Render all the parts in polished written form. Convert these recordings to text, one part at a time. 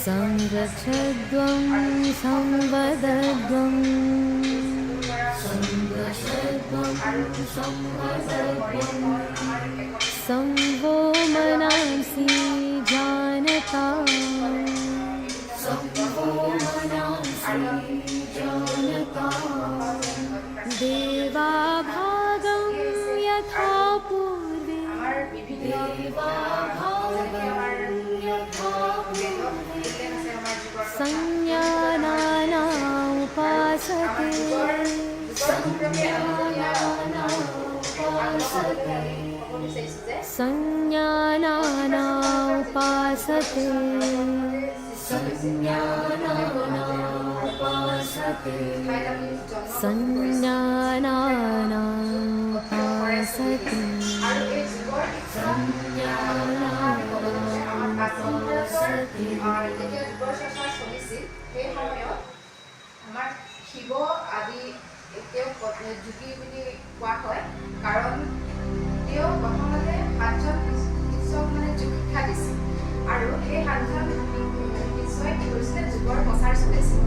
संरक्षध्वं संवदध्वं संरक्षध्वं संवदध्वं संवो मनांसि जानता संवो मनांसि जानता देवाभागं यथा पूर्वे देवाभागं यथा पूर्वे संज्ञानाना उपासते संज्ञानाना उपासते संज्ञानाना उपासते संज्ञानाना उपासते संज्ञानाना उपासते শিৱ আদি তেওঁ যোগী বুলি কোৱা হয় কাৰণ তেওঁ প্ৰথমতে ৭জন শিষ্যক মানে যোগ শিক্ষা দিছিল আৰু সেই ৭জন শিষ্যই কি কৰিছিলে যোগৰ প্ৰচাৰ চলাইছিল।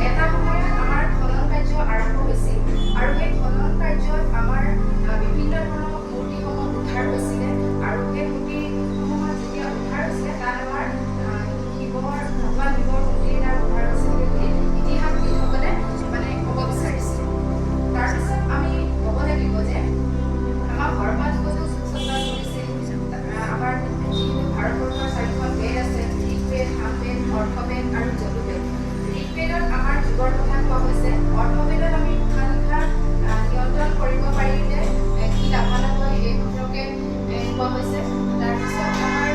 এটা সময়ত আমাৰ খনন কাৰ্য আৰম্ভ হৈছিল আৰু সেই খনন কাৰ্যত আমাৰ বিভিন্ন ধৰণৰ মূৰ্তিসমূহ উদ্ধাৰ হৈছিলে আৰু সেই মূৰ্তিসমূহত যেতিয়া উদ্ধাৰ হৈছিলে তাত আমাৰ ভগৱান শিৱৰ মূৰ্তিৰ দ্বাৰা উদ্ধাৰ হৈছিল বুলি ইতিহাসবিদসকলে মানে ক'ব বিচাৰিছে। তাৰপিছত আমি ক'ব লাগিব যে আমাৰ বৰ্মা যুগতো যোগচৰ্চা চলিছিল। আমাৰ যিহেতু ভাৰতবৰ্ষৰ ৪খন বেদ আছে, ঋগ্বেদ, সামবেদ, অৰ্থবেদ আৰু যজুৰ্বেদ। ঋগ্বেদত আমাৰ যুগৰ কথা কোৱা হৈছে, অৰ্থবেদত আমি উশাহ নিশাহ নিয়ন্ত্ৰণ কৰিব পাৰি যে কি লাভালাভ হয় এই সম্পৰ্কে কোৱা হৈছে। তাৰপিছত আমাৰ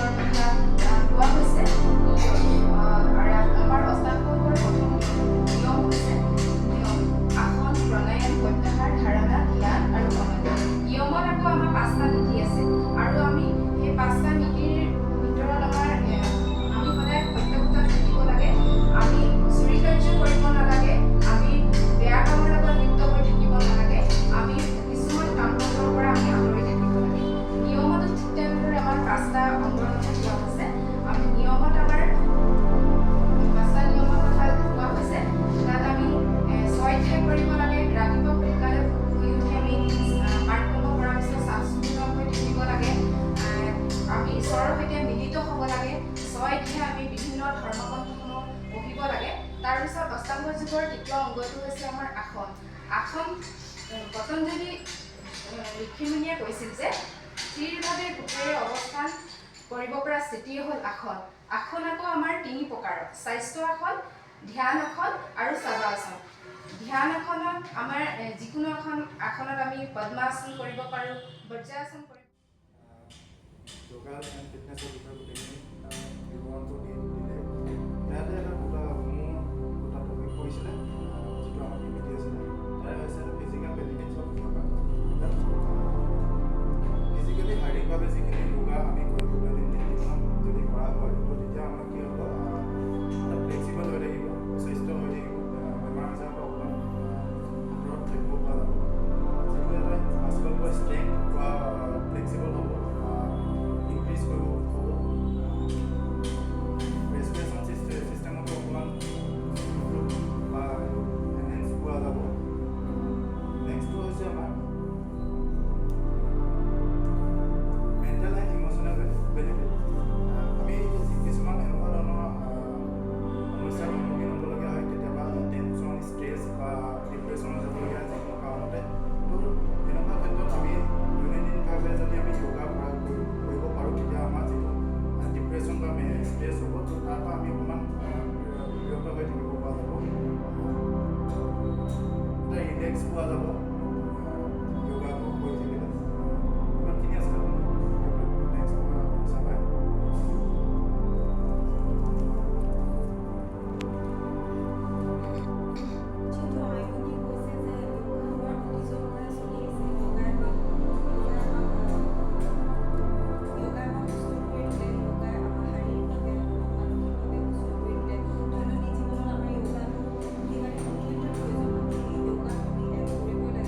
ব্যায়ামৰ কথা কোৱা হৈছে। আৰু আমাৰ অষ্টাংগৰ প্ৰথম নিয়ম হৈছে আসন, প্ৰণায়াম, প্ৰত্যাহাৰ, ধাৰণা, ধ্যান আৰু সমাধি। নিয়মত আকৌ আমাৰ 5টা নীতি আছে আৰু আমি সেই 5টা নীতিৰ ভিতৰত আমি সদায় সত্যপথত থাকিব লাগে। আমি চুৰি কাৰ্য কৰিব নালাগে। আমি বেয়া কামৰ লগত লিপ্ত হৈ থাকিব নালাগে। আমি কিছুমান কাম কাজৰ পৰা আমি আঁতৰি থাকিব লাগে। নিয়মতো ঠিক তেনেদৰে আমাৰ 5টা অংগৰ কথা কোৱা হৈছে। আমি নিয়মত আমাৰ 5টা নিয়মৰ কথা কোৱা হৈছে। তাত আমি স্বাধ্যায় কৰিব লাগে। ৰাতিপুৱা সোনকালে শুই উঠি আমি পাঠকৰ্ম কৰাৰ পিছত চাফ-চিকুণ হৈ থাকিব লাগে। আমি ঈশ্বৰৰ সৈতে মিলিত হ'ব লাগে। স্বাধ্যায় আমি বিভিন্ন ধৰ্মগ্ৰন্থসমূহ পঢ়িব লাগে। তাৰপিছত অষ্টাংগ যোগৰ দ্বিতীয় অংগটো হৈছে আমাৰ আসন। আসন পতঞ্জলি ঋষিমুনিয়ে কৈছিল যে স্থিৰভাৱে গোটেই অৱস্থান কৰিব পৰা স্থিতিয়ে হ'ল আসন। আসন আকৌ আমাৰ 3 প্ৰকাৰৰ: স্বাস্থ্য আসন, ধ্যান আসন আৰু শৱাসন। ধ্যান আসনত আমাৰ যিকোনো এখন আসনত আমি পদ্মাসন কৰিব পাৰোঁ, বজ্ৰাসন কৰিব। যোগা এণ্ড ফিটনেছৰ বিষয়ে গোটেইখিনি বিৱৰণটো দিলে। ইয়াতে এটা দুটা টপিক পৰিছিলে, যিটো আমাৰ পিপিটি আছিলে। তাৰে হৈছে physical benefits of yoga. Physically শাৰীৰিকভাৱে যিখিনি যোগা আমি কৰিব দৈনন্দিন জীৱনত যদি কৰা হয়, তো তেতিয়া আমাৰ কি হ'ব, এটা ফ্লেক্সিবল হৈ থাকিব, স্বাস্থ্য হৈ থাকিব, বেমাৰ আজাৰৰ পৰা অকণমান আঁতৰত থাকিব পৰা যাব। যিটো এটা মাস্কুলাৰ ষ্ট্ৰেংথ বা ফ্লেক্সিবল হ'ব, ইনক্ৰিজ কৰিব হ'ব। ৰেছপিৰেশ্যন চিষ্টেমতো অকণমান বা এনহেঞ্চ পোৱা যাব। নেক্সটটো হৈছে আমাৰ মেণ্টেল এণ্ড ইম'চনেল বেনিফিট। আমি কিছুমান এনেকুৱা ধৰণৰ সমস্যাৰ সন্মুখীন হ'বলগীয়া হয়, কেতিয়াবা টেনশ্যন, ষ্ট্ৰেছ বা ডিপ্ৰেশ্যনত যাবলগীয়া হয় যিকোনো কাৰণতে। তো এনেকুৱা ক্ষেত্ৰত আমি দৈনন্দিনভাৱে যদি আমি যোগা কৰিব পাৰোঁ, তেতিয়া আমাৰ যিটো ডিপ্ৰেশ্যন বা ষ্ট্ৰেছ হ'ব, তো তাৰ পৰা আমি অকণমান বিৰত হৈ থাকিব পৰা যাব। এটা ৰিলেক্স পোৱা যাব যোগাটো কৰি থাকিলে। ইমানখিনি আছে। নেক্সট চাবাই যিটো আইকনিক কৈছে যে যোগা আমাৰ অতীজৰ পৰা চলি আছে। যোগাই আমাক সুস্থ কৰি তোলে। যোগাই আমাক শাৰীৰিকভাৱে হওক মানসিকভাৱে সুস্থ কৰি তোলে। দৈনন্দিন জীৱনত আমাৰ য়োগাটো অধিকাৰী ক্ষেত্ৰত প্ৰয়োজন। আমি য়োগাত আমি এড কৰিব লাগে।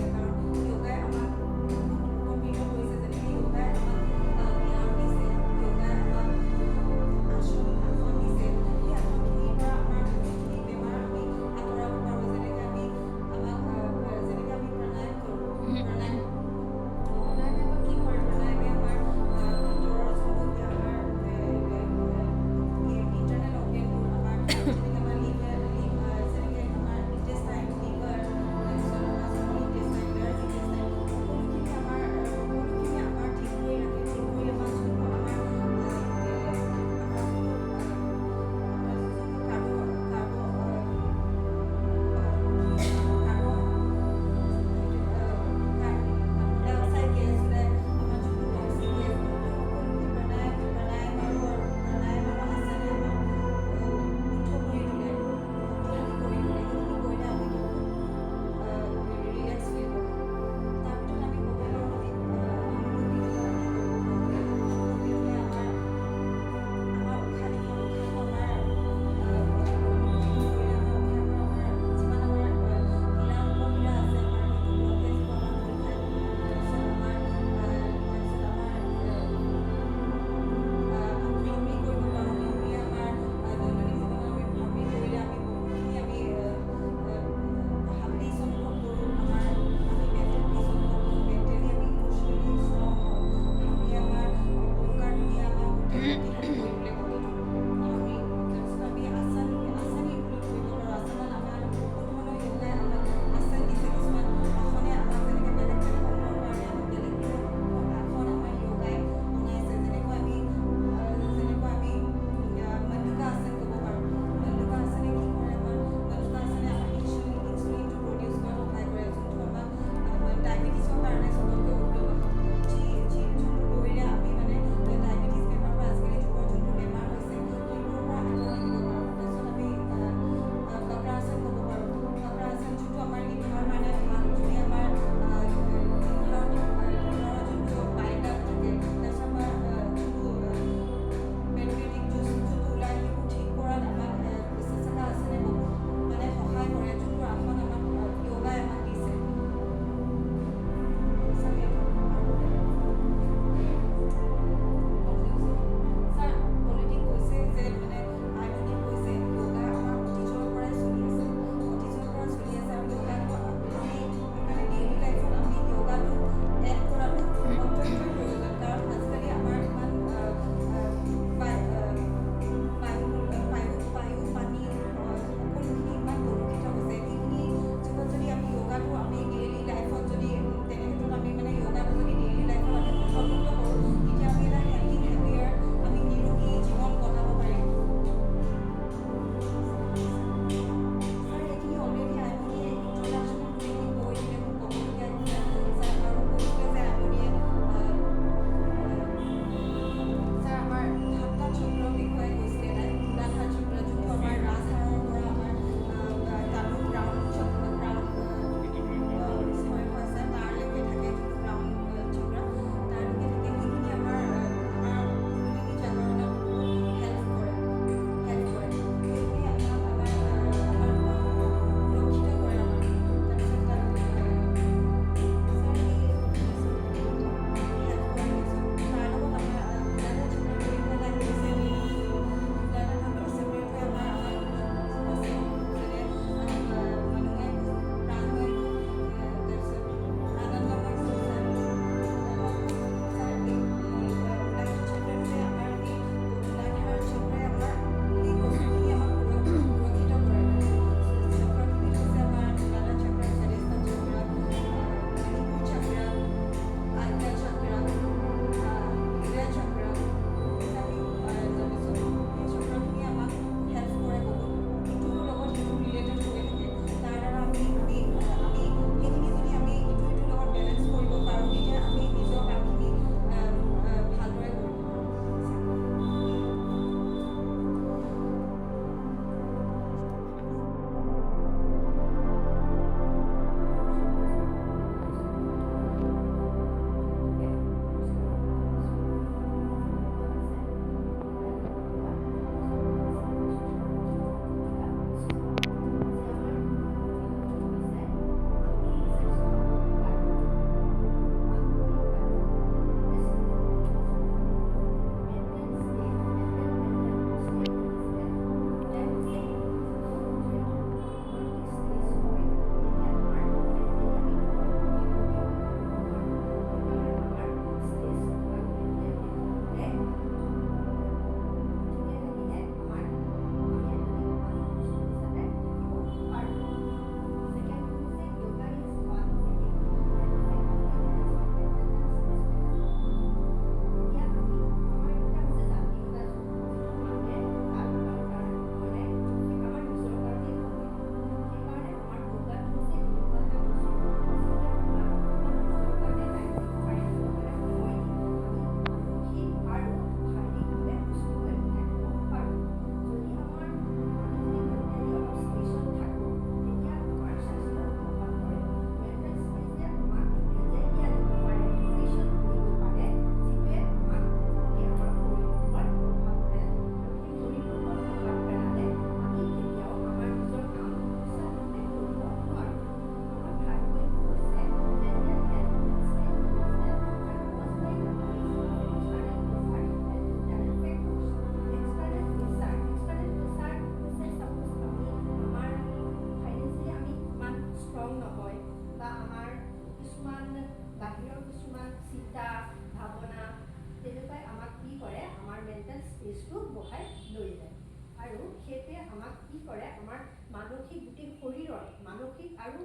ষ্টেজটো বঢ়াই লৈ যায় আৰু সেইটোৱে আমাক কি কৰে আমাৰ মানসিক গোটেই শৰীৰৰ মানসিক আৰু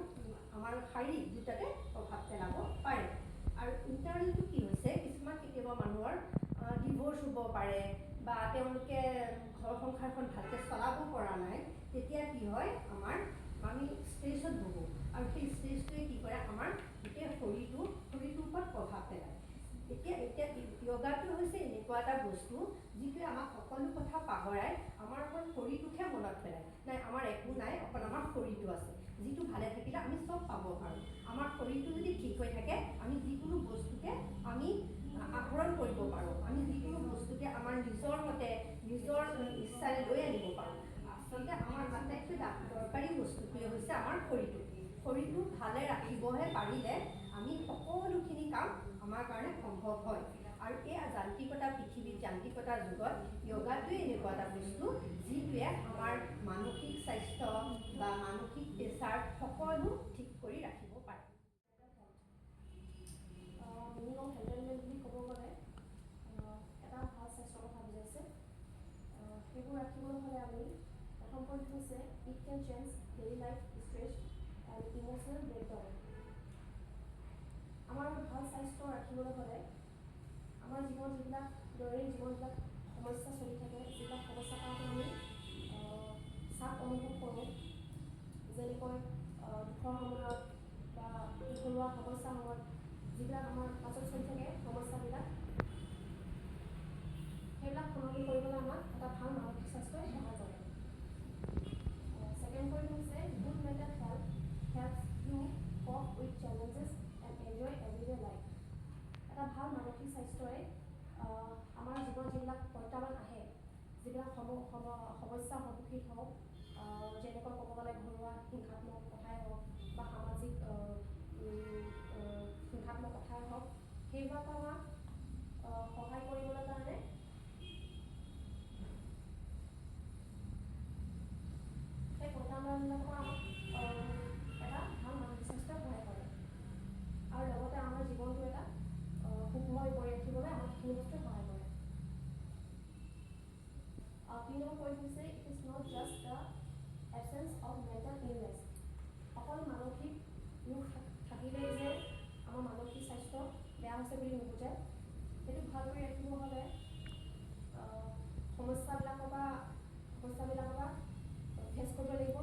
আমাৰ শাৰীৰিক দুটাতে প্ৰভাৱ পেলাব পাৰে আৰু ইণ্টাৰনেলটো কি হৈছে কিছুমান কেতিয়াবা মানুহৰ ডিভ'ৰ্চ হ'ব পাৰে বা তেওঁলোকে ঘৰ সংসাৰখন ভালকৈ চলাব পৰা নাই তেতিয়া কি হয় আমাৰ আমি ষ্ট্ৰেছত বহোঁ আৰু সেই ষ্ট্ৰেছটোৱে কি কৰে আমাৰ গোটেই শৰীৰটোৰ ওপৰত প্ৰভাৱ পেলায় এতিয়া য়োগাটো হৈছে এনেকুৱা এটা বস্তু যিটোৱে আমাক সকলো কথা পাহৰাই আমাৰ অকল শৰীৰটোকহে মনত পেলায় নাই আমাৰ একো নাই অকল আমাৰ শৰীৰটো আছে যিটো ভালে থাকিলে আমি চব পাব পাৰোঁ আমাৰ শৰীৰটো যদি ঠিক হৈ থাকে আমি যিকোনো বস্তুকে আমি আহৰণ কৰিব পাৰোঁ আমি যিকোনো বস্তুকে আমাৰ নিজৰ মতে নিজৰ ইচ্ছাৰে লৈ আনিব পাৰোঁ আচলতে আমাৰ আটাইতকৈ দৰকাৰী বস্তুটোৱে হৈছে আমাৰ শৰীৰটো ভালে ৰাখিবহে পাৰিলে আমি সকলোখিনি কাম আমাৰ কাৰণে সম্ভৱ হয় আৰু এই পৃথিৱীত যান্ত্ৰিকতাৰ যুগত য়োগাটোৱে এনেকুৱা এটা বস্তু যিটোৱে আমাৰ মানসিক স্বাস্থ্য বা মানসিক প্ৰেছাৰ সকলো ঠিক কৰি ৰাখিব পাৰে মিনিমাম হেণ্ডেলমেণ্ট বুলি ক'ব গ'লে এটা ভাল স্বাস্থ্যৰ কথা বুজাইছে সেইবোৰ ৰাখিবলৈ হ'লে আমি প্ৰথম পইণ্ট হৈছে it can change daily life stress and emotional breakdown আমাৰ ভাল স্বাস্থ্য ৰাখিবলৈ হ'লে আমাৰ জীৱনত যিবিলাক দৈনিক জীৱনবিলাক সমস্যা চলি থাকে যিবিলাক সমস্যাৰ কাৰণে আমি চাপ অনুভৱ কৰোঁ যেনেকৈ দুখৰ সময়ত বা ঘৰুৱা সমস্যাৰ সময়ত যিবিলাক আমাৰ মাজত চলি থাকে সমস্যাবিলাক সেইবিলাক সলনি কৰিবলৈ আমাক এটা ভাল মানসিক স্বাস্থ্যই সহায় কৰে ছেকেণ্ড পইণ্ট হৈছে good mental health helps you cope with challenges and enjoy everyday life এটা ভাল মানসিক স্বাস্থ্যই আমাৰ জীৱনত যিবিলাক প্ৰত্যাহ্বান আহে যিবিলাক সমস্যাৰ সন্মুখীন হওক যেনেকৈ ক'ব গ'লে ঘৰুৱা হিংসাত্মক কথাই হওক বা সামাজিক হিংসাত্মক কথাই হওক সেইবিলাক আমাক সহায় কৰিবলৈ কাৰণে সেই প্ৰত্যাহ্বানবিলাকৰ আমাক এটা ভাল মানসিক স্বাস্থ্য সহায় কৰে আৰু লগতে আমাৰ জীৱনটো এটা সুখময় কৰি ৰাখিবলৈ আমাক সেইখিনি বস্তুৱে সহায় কৰে 3 নম্বৰ পইণ্ট হৈছে it is not just the absence of mental illness অকল মানসিক ৰোগ থাকিলেই যে আমাৰ মানসিক স্বাস্থ্য বেয়া হৈছে বুলি নুবুজায় সেইটো ভাল কৰি ৰাখিব হ'লে সমস্যাবিলাকৰ পৰা ফেচ কৰিব লাগিব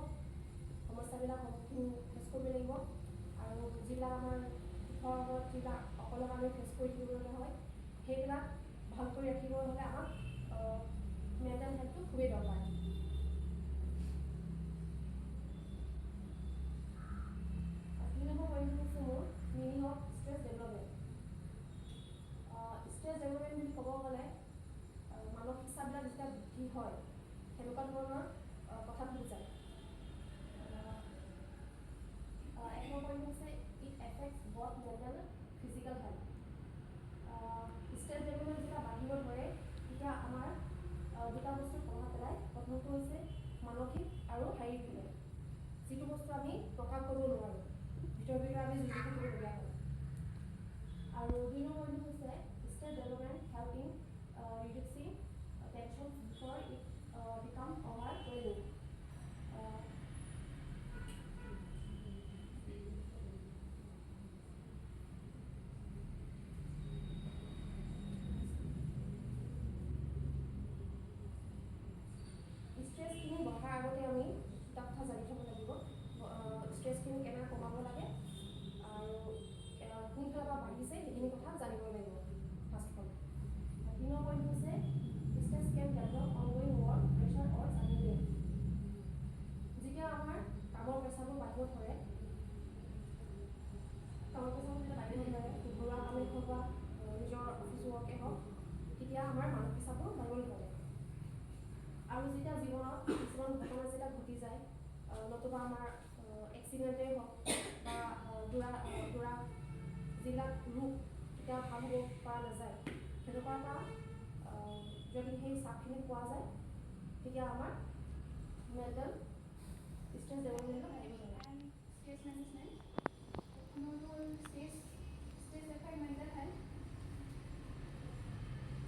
সমস্যাবিলাক সন্মুখীন ফেচ কৰিব লাগিব আৰু যিবিলাক আমাৰ দুখৰ আগত যিবিলাক অকলক আমি ফেচ কৰি থাকিবলগীয়া হয় সেইবিলাক ভাল কৰি ৰাখিব হ'লে আমাক মেণ্টেল হেল্থটো খুবেই দৰকাৰ 3 নম্বৰ পইণ্ট হৈছে মোৰ meaning of stress development stress development বুলি ক'ব গ'লে মানসিক চাপবিলাক যেতিয়া বৃদ্ধি হয় সেনেকুৱা ধৰণৰ কথাটো বুজায় 1 নম্বৰ পইণ্ট হৈছে it effects both mental physical health stress development যেতিয়া বাঢ়িব ধৰে তেতিয়া আমাৰ দুটা বস্তুৰ প্ৰভাৱ পেলায় প্ৰথমটো হৈছে মানসিক আৰু শাৰীৰিকভাৱে যিটো বস্তু আমি প্ৰকাশ কৰিব নোৱাৰোঁ ভিতৰে আমি যুঁজি থাকিবলগীয়া হয় আৰু 2 নম্বৰ পইণ্টটো হৈছে stress development help in reducing tension before it become overwhelming ষ্ট্ৰেছখিনি বঢ়াৰ আগতে আমি দুটা কথা জানি থ'ব লাগিব ষ্ট্ৰেছখিনি কেনেকৈ কমাব লাগে আৰু কোনফালৰ পৰা বাঢ়িছে সেইখিনি কথা জানিব লাগিব first of all 3 number point হৈছে ষ্ট্ৰেছ কেন ডেভেলপ অনগ'য়িং ৱৰ্ক প্ৰেছাৰ অৰ চাডেনলি যেতিয়া আমাৰ কামৰ প্ৰেছাৰবোৰ বাঢ়িব ধৰে ঘৰুৱা কামেই হওক বা নিজৰ অফিচ ৱৰ্কেই হওক তেতিয়া আমাৰ মানসিক চাপবোৰ বাঢ়িবলৈ ধৰে আৰু যেতিয়া জীৱনত কিছুমান ঘটনা যেতিয়া ঘটি যায় নতুবা আমাৰ এক্সিডেণ্টেই হওক বা দৌৰা যিবিলাক ৰোগ তেতিয়া ভাল হ'ব পৰা নাযায় সেনেকুৱা এটা যদি সেই চাপখিনি পোৱা যায় তেতিয়া আমাৰ মেণ্টেল ষ্ট্ৰেছ ডেভেলপমেণ্টটো বাঢ়িব ধৰে Stress management. Normal stress affect mental health.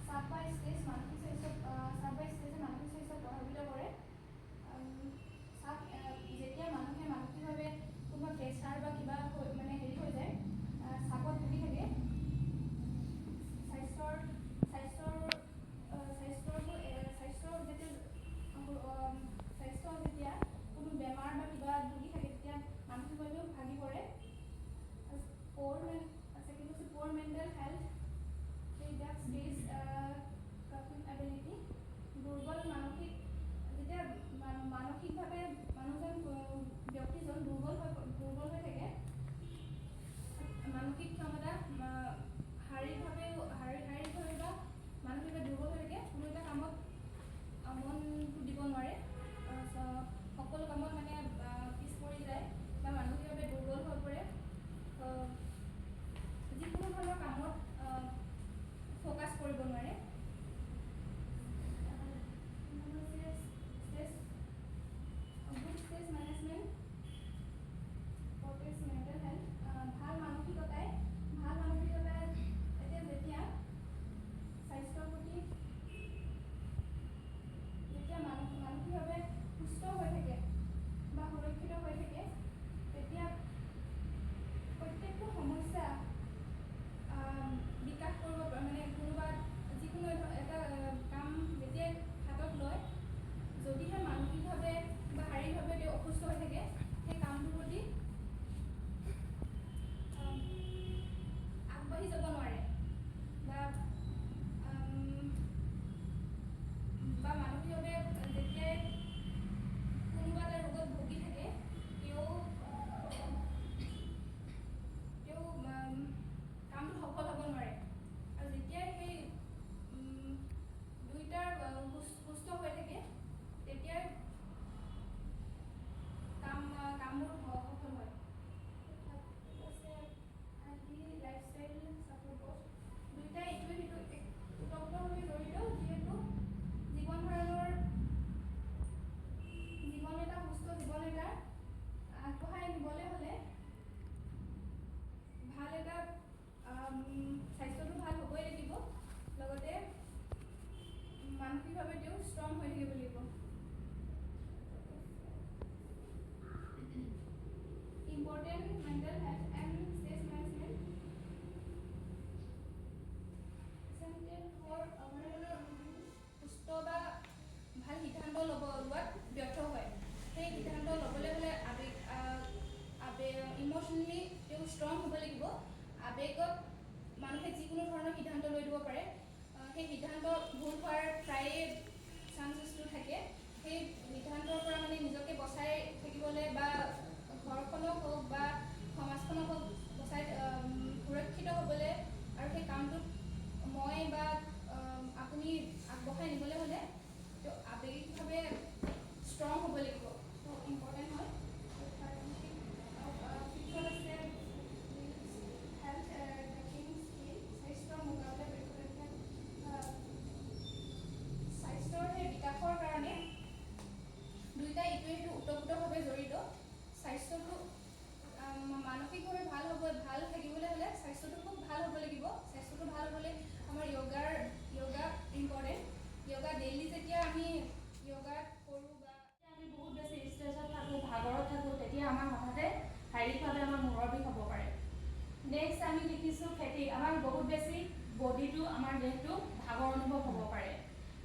চাপ বা ষ্ট্ৰেছ মানসিক স্বাস্থ্যত চাপ ল'বলৈ হ'লে ইম'চনেলি তেওঁ ষ্ট্ৰং হ'ব লাগিব। আৱেগত মানুহে যিকোনো ধৰণৰ সিদ্ধান্ত লৈ দিব পাৰে। সেই সিদ্ধান্ত ভুল হোৱাৰ প্ৰায়ে চান্সেছটো থাকে। সেই সিদ্ধান্তৰ পৰা মানে নিজকে বচাই থাকিবলৈ বা ঘৰখনক হওক বা সমাজখনক হওক বচাই সুৰক্ষিত হ'বলৈ আৰু সেই কামটোত মই বা আপুনি আগবঢ়াই নিবলৈ হ'লে তেওঁ আৱেগিকভাৱে ষ্ট্ৰং হ'ব লাগিব। ইম্পৰ্টেণ্ট হয়। ফিফথত আছে হেল্থ ট্ৰেকিং স্কিল, স্বাস্থ্যৰ মোকাবিলা কৰিবলৈ স্বাস্থ্যৰ সেই বিকাশৰ কাৰণে দুয়োটা ইটোৱে সিটো ওতঃপ্ৰোতভাৱে জড়িত। স্বাস্থ্যটো মানসিকভাৱে ভাল থাকিবলৈ হ'লে স্বাস্থ্যটো খুব ভাল হ'ব লাগিব। স্বাস্থ্যটো ভাল হ'বলৈ আমাৰ য়োগা ইম্পৰ্টেণ্ট। য়োগা ডেইলি যেতিয়া আমি য়োগা কৰোঁ বা আমি বহুত বেছি ষ্ট্ৰেছত থাকোঁ, ভাগৰত থাকোঁ, তেতিয়া আমাৰ হঠাতে শাৰীৰিকভাৱে আমাৰ মূৰৰ বিষ হ'ব পাৰে। নেক্সট আমি দেখিছোঁ ফেটিক, আমাৰ বহুত বেছি বডিটো আমাৰ দেহটো ভাগৰ অনুভৱ হ'ব পাৰে।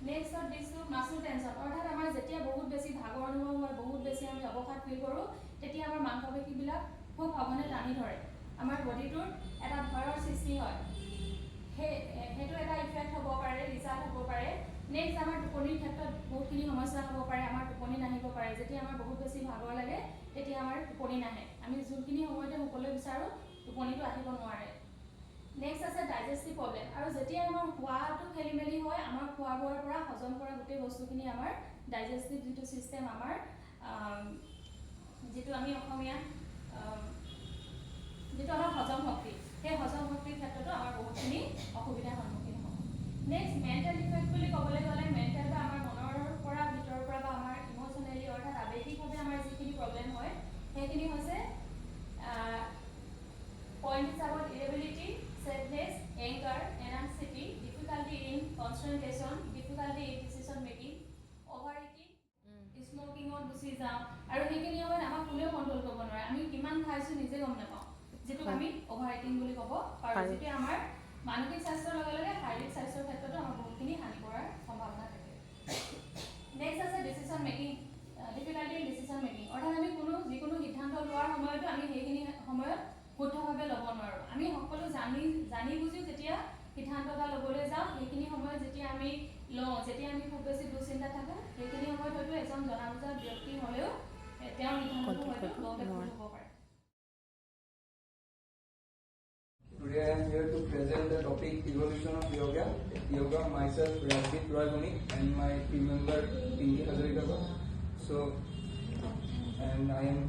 নেক্সটত দিছোঁ মাচুল টেনশ্যন, অৰ্থাৎ আমাৰ যেতিয়া বহুত বেছি ভাগৰ অনুভৱ হয়, বহুত বেছি আমি অৱসাদ ফিল কৰোঁ, তেতিয়া আমাৰ মাংসপেশীবিলাক খুব সঘনে টানি ধৰে, আমাৰ বডিটোৰ এটা ভয়ৰ সৃষ্টি হয়। সেইটো এটা ইফেক্ট হ'ব পাৰে, ৰিজাল্ট হ'ব পাৰে। নেক্সট আমাৰ টোপনিৰ ক্ষেত্ৰত বহুতখিনি সমস্যা হ'ব পাৰে। আমাৰ টোপনি নাহিব পাৰে। যেতিয়া আমাৰ বহুত বেছি ভাগৰ লাগে তেতিয়া আমাৰ টোপনি নাহে। আমি যোনখিনি সময়তে শুবলৈ বিচাৰোঁ টোপনিটো আহিব নোৱাৰে। নেক্সট আছে ডাইজেষ্টিভ প্ৰব্লেম, আৰু যেতিয়া আমাৰ খোৱাটো খেলি মেলি হয়, আমাৰ খোৱা বোৱাৰ পৰা হজম কৰা গোটেই বস্তুখিনি আমাৰ ডাইজেষ্টিভ যিটো ছিষ্টেম আমাৰ যিটো আমি অসমীয়াত যিটো আমাৰ হজম শক্তি, সেই হজম শক্তিৰ ক্ষেত্ৰতো আমাৰ বহুতখিনি অসুবিধাৰ সন্মুখীন হ'ব। নেক্সট মেণ্টেল ইফেক্ট বুলি ক'বলৈ গ'লে মেণ্টেল বা আমাৰ মনৰ পৰা ভিতৰৰ পৰা বা আমাৰ ইম'চনেলি অৰ্থাৎ আৱেগিকভাৱে আমাৰ যিখিনি প্ৰব্লেম হয় সেইখিনি হৈছে পইণ্ট হিচাপত ইৰেবিলিটি, sadness, anger, anxiety, difficulty in concentration, difficulty in decision making, overeating, স্মকিঙত গুচি যাওঁ, আৰু সেইখিনি সময়ত আমাক কোনেও কণ্ট্ৰল কৰিব নোৱাৰে। আমি কিমান খাইছোঁ নিজে গম নাপাওঁ, যিটোক আমি অভাৰ ইটিং বুলি ক'ব পাৰোঁ, যিটোৱে আমাৰ মানসিক স্বাস্থ্যৰ লগে লগে শাৰীৰিক স্বাস্থ্যৰ ক্ষেত্ৰতো আমাৰ বহুতখিনি হানি কৰাৰ সম্ভাৱনা থাকে। নেক্সট আছে decision making, difficulty in decision making, অৰ্থাৎ আমি যিকোনো সিদ্ধান্ত লোৱাৰ সময়তো আমি সেইখিনি সময়ত শুদ্ধভাৱে ল'ব নোৱাৰোঁ। আমি সকলো জানি বুজিও যেতিয়া সিদ্ধান্ত এটা ল'বলৈ যাওঁ, সেইখিনি সময়ত যেতিয়া আমি খুব বেছি দুশ্চিন্তা থাকোঁ, সেইখিনি সময়ত হয়তো এজন জনা বুজা ব্যক্তি হ'লেও তেওঁৰ সিদ্ধান্তটো হয়তো লওঁতে ভুল হ'ব পাৰে। Today I am here to present the topic Evolution of Yoga. Yoga, myself Rajdeep Roy Boni and my team member Pinky Hazarika. And I am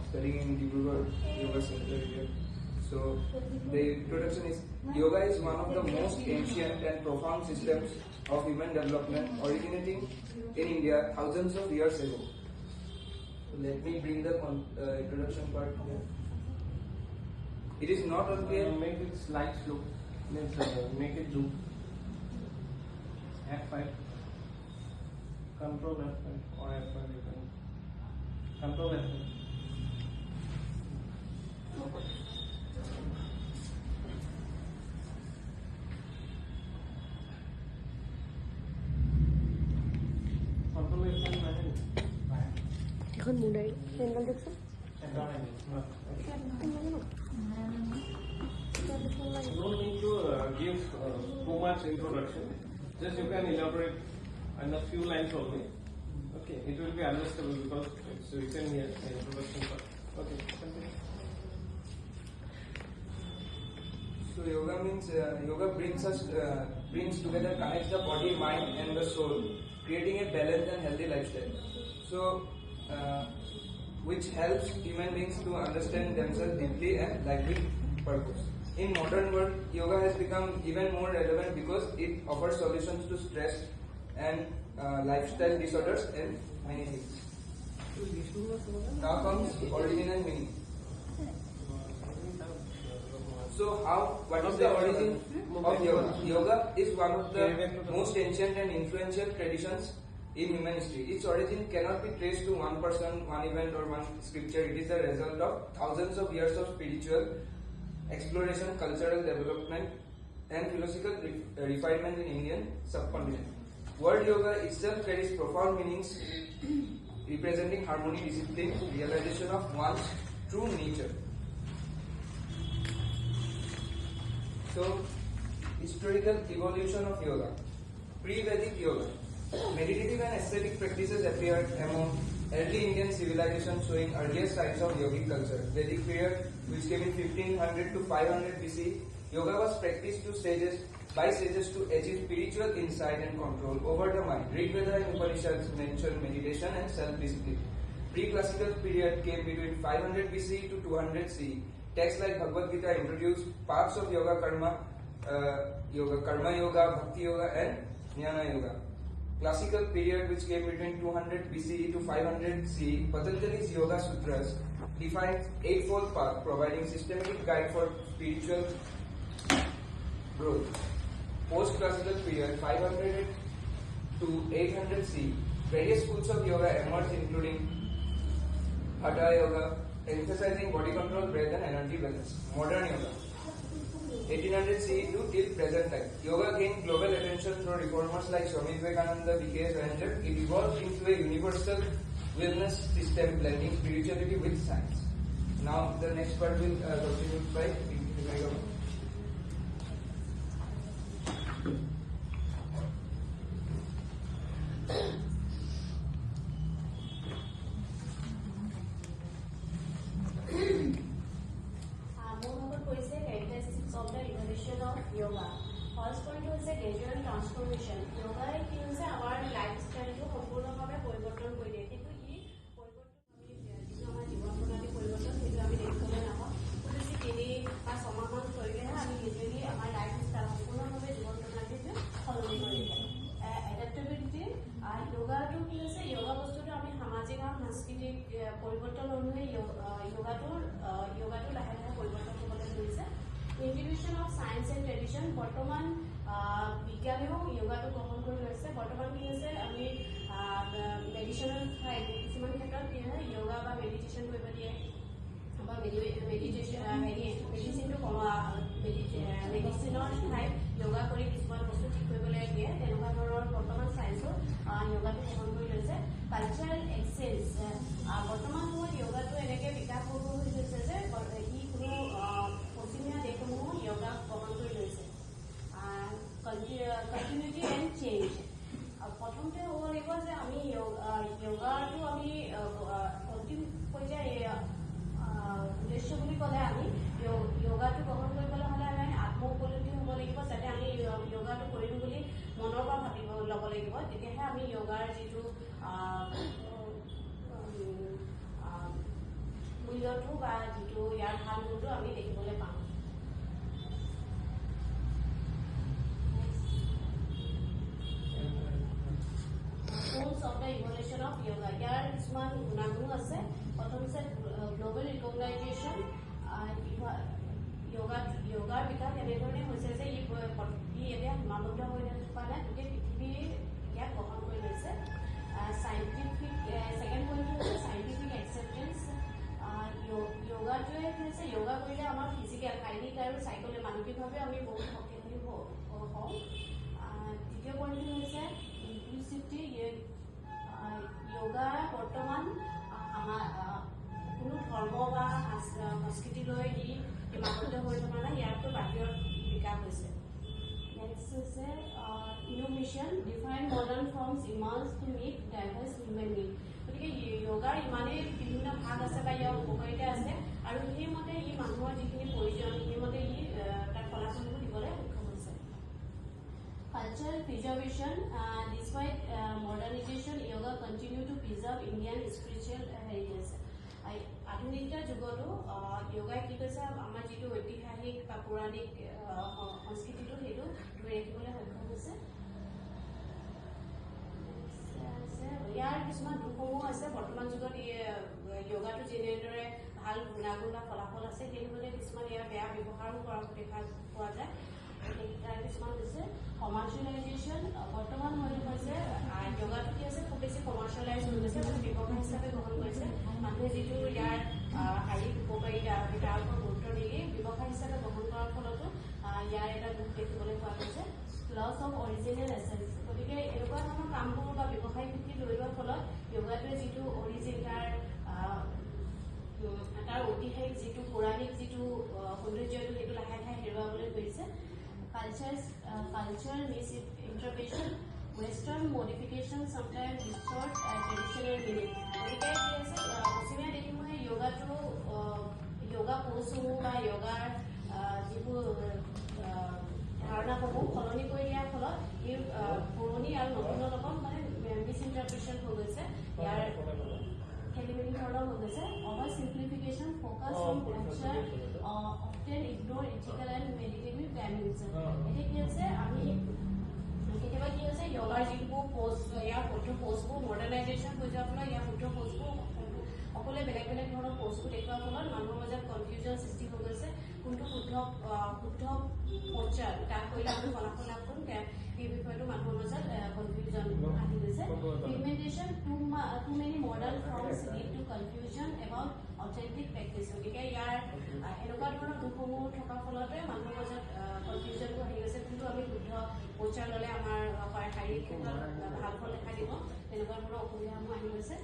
studying in Dibrugarh Yoga Center here. So the introduction is yoga is one of the most ancient and profound systems of human development originating in India thousands of years ago. So let me bring the introduction part here. It is not only make it slide slow. Let's make it zoom. F5. Control F5 or F5 you can. Control F5. Control F5 মানে এখন মুন্ডাই angle দেখছো no need to give too much introduction. Just you can elaborate on a few lines only. Okay, it will be understandable because it's written here the introduction part. Okay, continue. So yoga means yoga brings together, connects the body, mind, and the soul, creating a balanced and healthy lifestyle. So, which helps human beings to understand themselves deeply and live with purpose. In modern world, yoga has become even more relevant because it offers solutions to stress and lifestyle disorders and many things. Now comes origin and meaning. So what is the origin of yoga? Yoga is one of the most ancient and influential traditions in human history. Its origin cannot be traced to one person, one event or one scripture. It is the result of thousands of years of spiritual exploration, cultural development and philosophical refinement in Indian subcontinent. Word yoga itself carries profound meanings representing harmony, discipline, realization of one's true nature. So, historical evolution of yoga. Pre-Vedic yoga. Meditative and aesthetic practices appeared among early Indian civilization, showing earliest signs of yogic culture. Vedic period, which came in 1500 to 500 BC, yoga was practiced by sages to achieve spiritual insight and control over the mind. Rig Veda and Upanishads mention meditation and self-discipline. Pre-classical period came between 500 BC to 200 CE. Texts like Bhagavad Gita introduced parts of yoga, karma yoga, bhakti yoga, and jnana yoga. Classical period, which came between 200 BCE to 500 CE, Patanjali's Yoga Sutras defines eightfold path, providing systematic guide for spiritual growth. Post-classical period, 500 to 800 CE, various schools of yoga emerged, including Hatha Yoga, emphasizing body control, breath, and energy balance. Modern yoga, 1800 CE to till present time. Yoga gained global attention through reformers like Swami Vivekananda, B.K.S. Iyengar. It evolved into a universal wellness system blending spirituality with science. Now the next part will continue by Vivek. First point is gradual transformation. Yoga is our lifestyle to সম্পূর্ণভাবে পরিবর্তন করে দিয়ে কিন্তু এই পরিবর্তন আমি যিটো আমাৰ জীৱন প্ৰণালী পৰিবৰ্তন সেইটো আমি দেখিবলৈ নাপাওঁ কিন্তু 3 বা 6 মাহমান কৰিলেহে আমি নিজেই আমাৰ লাইফষ্টাইল সম্পূৰ্ণভাৱে জীৱন প্ৰণালীটো সলনি কৰি দিয়ে এডাপ্টেবিলিটি যোগাটো কি হৈছে যোগা বস্তুটো আমি সামাজিক আৰু সাংস্কৃতিক পৰিৱৰ্তন অনুসৰি যোগাটো লাহে লাহে পৰিৱৰ্তন হ'বলৈ ধৰিছে ইন্টিগ্ৰেশন অফ সায়েন্স এন্ড ট্ৰেডিশন বৰ্তমান বিজ্ঞানেও যোগাটো গ্ৰহণ কৰি লৈছে বৰ্তমান কি হৈছে আমি মেডিচিনেল ঠাইত কিছুমান ক্ষেত্ৰত কি হয় যোগা বা মেডিটেশ্যন কৰিব দিয়ে বা মেডিটেশ্যন মেডিচিনটো কমা মেডিচিনৰ ঠাইত যোগা কৰি কিছুমান বস্তু ঠিক কৰিবলৈ দিয়ে তেনেকুৱা ধৰণৰ বৰ্তমান চায়েন্সত যোগাটো গ্ৰহণ কৰি লৈছে কালচাৰেল এক্সচেঞ্জ বৰ্তমান সময়ত যোগাটো এনেকৈ বিকাশ হৈ গৈছে যে ই কোনো পশ্চিমীয়া দেশসমূহ যোগা গ্ৰহণ কৰি লৈছে কণ্টিনিউটি এণ্ড চেঞ্জ প্ৰথমতে হ'ব লাগিব যে আমি যোগাটো আমি অন্তিম পৰ্যায়ে উদ্দেশ্য বুলি ক'লে আমি যোগাটো গ্ৰহণ কৰিবলৈ হ'লে আমি আত্ম উপলব্ধি হ'ব লাগিব যাতে আমি যোগাটো কৰিম বুলি মনৰ পৰা ভাবিব ল'ব লাগিব তেতিয়াহে আমি যোগাৰ যিটো মূল্যটো বা যিটো ইয়াৰ ভাল গুণটো আমি দেখিবলৈ পাম Rules of the evolution of yoga. ইয়াৰ কিছুমান গুণাগুণ আছে প্ৰথম হৈছে গ্লোবেল ৰিকগনাইজেশ্যন যোগাৰ বিকাশ এনেধৰণে হৈছে যে ই এতিয়া সীমাবদ্ধ হৈ থকা নাই গোটেই পৃথিৱী ইয়াক গ্ৰহণ কৰি লৈছে চাইণ্টিফিক ছেকেণ্ড পইণ্টটো হৈছে চাইণ্টিফিক একচেপ্টেঞ্চ যোগাটোৱে হৈছে যোগা কৰিলে আমাৰ ফিজিকেল শাৰীৰিক আৰু মানসিকভাৱে আমি বহুত শক্তিশালী হওঁ দ্বিতীয় পইণ্টটো হৈছে ইনক্লুচিভিটি যোগা বৰ্তমান আমাৰ কোনো ধৰ্ম বা সংস্কৃতিলৈ ই সীমাবদ্ধ হৈ থকা নাই ইয়াৰতো বাহিৰত বিকাশ হৈছে নেক্সট হৈছে innovation different modern forms emerge to meet diverse human need গতিকে যোগাৰ ইমানেই বিভিন্ন ভাগ আছে বা ইয়াৰ উপকাৰিতা আছে আৰু সেইমতে ই মানুহৰ যিখিনি প্ৰয়োজন সেইমতে ই তাৰ ফলাফলবোৰ দিবলৈ সক্ষম হৈছে Cultural preservation, despite modernization, yoga continue to preserve Indian spiritual heritage. আধুনিকতাৰ যুগতো যোগাই কি কৈছে আমাৰ যিটো ঐতিহাসিক বা পৌৰাণিক সংস্কৃতিটো সেইটো ধৰি ৰাখিবলৈ সক্ষম হৈছে ইয়াৰ কিছুমান দুখসমূহ আছে বৰ্তমান যুগত যোগাটো যেনেদৰে ভাল গুণাগুণ বা ফলাফল আছে সেইমতে কিছুমান ইয়াৰ বেয়া ব্যৱহাৰো কৰা দেখা পোৱা যায় তাৰ কিছুমান হৈছে কমাৰ্চিয়েলাইজেশ্যন বৰ্তমান সময়ত হৈছে যোগাটো কি আছে খুব বেছি কমাৰ্চিয়েলাইজ হৈ গৈছে মানে ব্যৱসায় হিচাপে গ্ৰহণ কৰিছে মানুহে যিটো ইয়াৰ শাৰীৰিক উপকাৰিতা তাৰ ওপৰত গুৰুত্ব নিদি ব্যৱসায় হিচাপে গ্ৰহণ কৰাৰ ফলতো ইয়াৰ এটা দুখ দেখিবলৈ পোৱা গৈছে লছ অফ অৰিজিনেল এছেঞ্চ গতিকে এনেকুৱা ধৰণৰ কামবোৰ বা ব্যৱসায় ভিত্তিত লৈ লোৱা ফলত য়োগাটোৱে যিটো অৰিজিন তাৰ ঐতিহাসিক যিটো পৌৰাণিক যিটো সৌন্দৰ্যটো সেইটো লাহে লাহে হেৰুৱাবলৈ ধৰিছে। Culture misinterpretation, western modification sometimes distort traditional meaning. গতিকে কি আছে পশ্চিমীয়া দেশসমূহে য়োগা প'জসমূহ বা য়োগাৰ যিবোৰ ধাৰণাসমূহ সলনি কৰি দিয়াৰ ফলত এই পুৰণি আৰু নতুনৰ লগত মানে মিছ ইণ্টাৰপ্ৰিটেশ্যন হৈ গৈছে, ইয়াৰ খেলি মেলি ধৰণৰ হৈ গৈছে। Oversimplification, focus on culture, often ignore ethical and meditative dimension. এতিয়া কি হৈছে আমি কেতিয়াবা কি হৈছে য়োগাৰ যিবোৰ প'জ ইয়াৰ শুদ্ধ প'জবোৰ মডাৰ্ণাইজেশ্যন হৈ যোৱাৰ ফলত ইয়াৰ শুদ্ধ প'জবোৰ সকলোৱে বেলেগ বেলেগ ধৰণৰ প'জবোৰ দেখুৱাৰ ফলত মানুহৰ মাজত কনফিউজন সৃষ্টি হৈ গৈছে। কোনটো শুদ্ধ পৰ্যায় তাক কৰিলে আমি ফলাফল লাভ কৰিম, এই বিষয়টো মানুহৰ মাজত কনফিউজন আহি গৈছে। Pigmentation, too many modern forms lead to confusion about authentic practice. গতিকে ইয়াৰ এনেকুৱা ধৰণৰ দুখসমূহ থকাৰ ফলতে মানুহৰ মাজত কনফিউজনটো আহি গৈছে। কিন্তু আমি শুদ্ধ পৰ্যায় ল'লে আমাৰ শাৰীৰিক ক্ষেত্ৰত ভাল ফল দেখা দিব, তেনেকুৱা ধৰণৰ অসুবিধাসমূহ আহি গৈছে।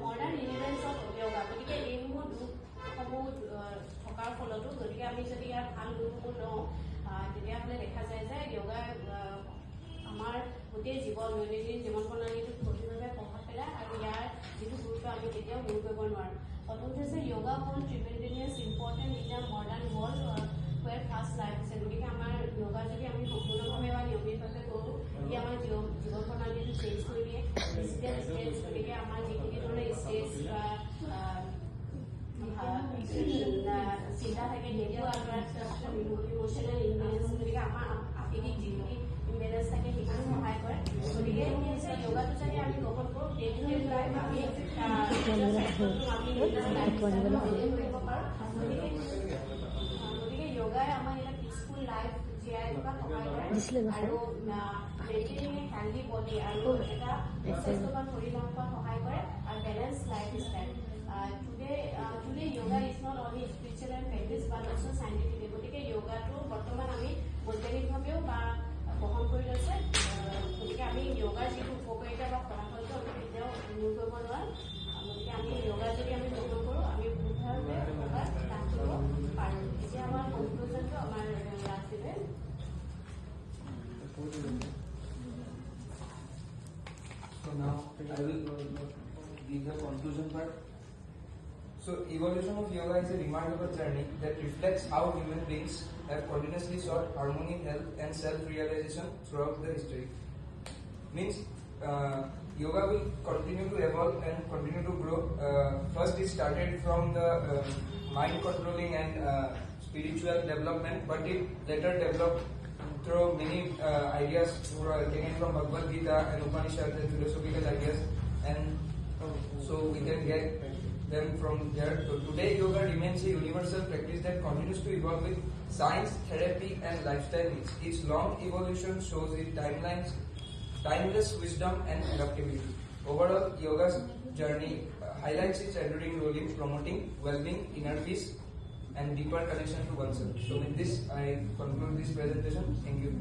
মডাৰ্ণ ৰিলিভেঞ্চ অফ য়োগা, গতিকে এইসমূহ দুখসমূহ থকাৰ ফলতো গতিকে আমি যদি ইয়াৰ ভাল গুণসমূহ লওঁ তেতিয়াহ'লে দেখা যায় যে য়োগাই আমাৰ গোটেই দৈনন্দিন জীৱন প্ৰণালীটোত গভীৰভাৱে প্ৰভাৱ পেলায় আৰু ইয়াৰ যিটো গুৰুত্ব আমি কেতিয়াও দূৰ কৰিব নোৱাৰোঁ। প্ৰথমতে হৈছে য়োগা হ'ল tremendous important in the modern world where fast life আছে। গতিকে আমাৰ য়োগা যদি আমি সম্পূৰ্ণভাৱে বা নিয়মিতভাৱে কৰোঁ তেতিয়া আমাৰ জীৱন প্ৰণালীটো চেঞ্জ কৰি দিয়ে ডিজিটেল ষ্টেজ। গতিকে আমাৰ যিখিনি ধৰণৰ ষ্টেজ বা চিন্তা থাকে সেইটো আঁতৰাই ইম'চনেল ইম্বেলেঞ্চ, গতিকে আমাৰ আৱেগিক যিখিনি ইম্বেলেঞ্চ থাকে সেইখিনি সহায় কৰে। গতিকে কি হৈছে য়োগাটো যদি আমি গ্ৰহণ কৰোঁ ডে টু ডে লাইফ আমি কৰিব পাৰোঁ। গতিকে য়োগাই আমাৰ এটা পিচফুল লাইফ জীয়াই থকাত সহায় কৰে আৰু মেইনটেইনিং এ হেল্ডি বডি আৰু এটা স্বাস্থ্যৱান শৰীৰ লাভ কৰাত সহায় কৰে আৰু balance life style. Today yoga is not only spiritual and practice but also scientific. গতিকে য়োগাটো বৰ্তমান আমি বৈজ্ঞানিকভাৱেও বা গ্ৰহণ কৰি লৈছে। গতিকে আমি য়োগাৰ যিটো উপকাৰিতা বা ফলাফলটো আমি কেতিয়াও দূৰ কৰিব নোৱাৰোঁ। গতিকে আমি য়োগা যদি আমি গ্ৰহণ কৰোঁ আমি সুন্দৰভাৱে উপকাৰ লাভ কৰিব পাৰোঁ। এতিয়া আমাৰ কনক্লুজনটো আমাৰ ৰাখিলে। So now I will give the conclusion part. So evolution of yoga is a remarkable journey that reflects how human beings have continuously sought harmony, health and self-realization throughout the history. Means yoga will continue to evolve and continue to grow. First it started from the mind controlling and spiritual development, but it later developed through many ideas taken from Bhagavad Gita and Upanishads and philosophical ideas, and so we can get them from there. So today yoga remains a universal practice that continues to evolve with science, therapy and lifestyle needs. Its long evolution shows its timeless wisdom and adaptability. Overall, yoga's journey highlights its enduring role in promoting well-being, inner peace and deeper connection to oneself. So with this, I conclude this presentation. Thank you.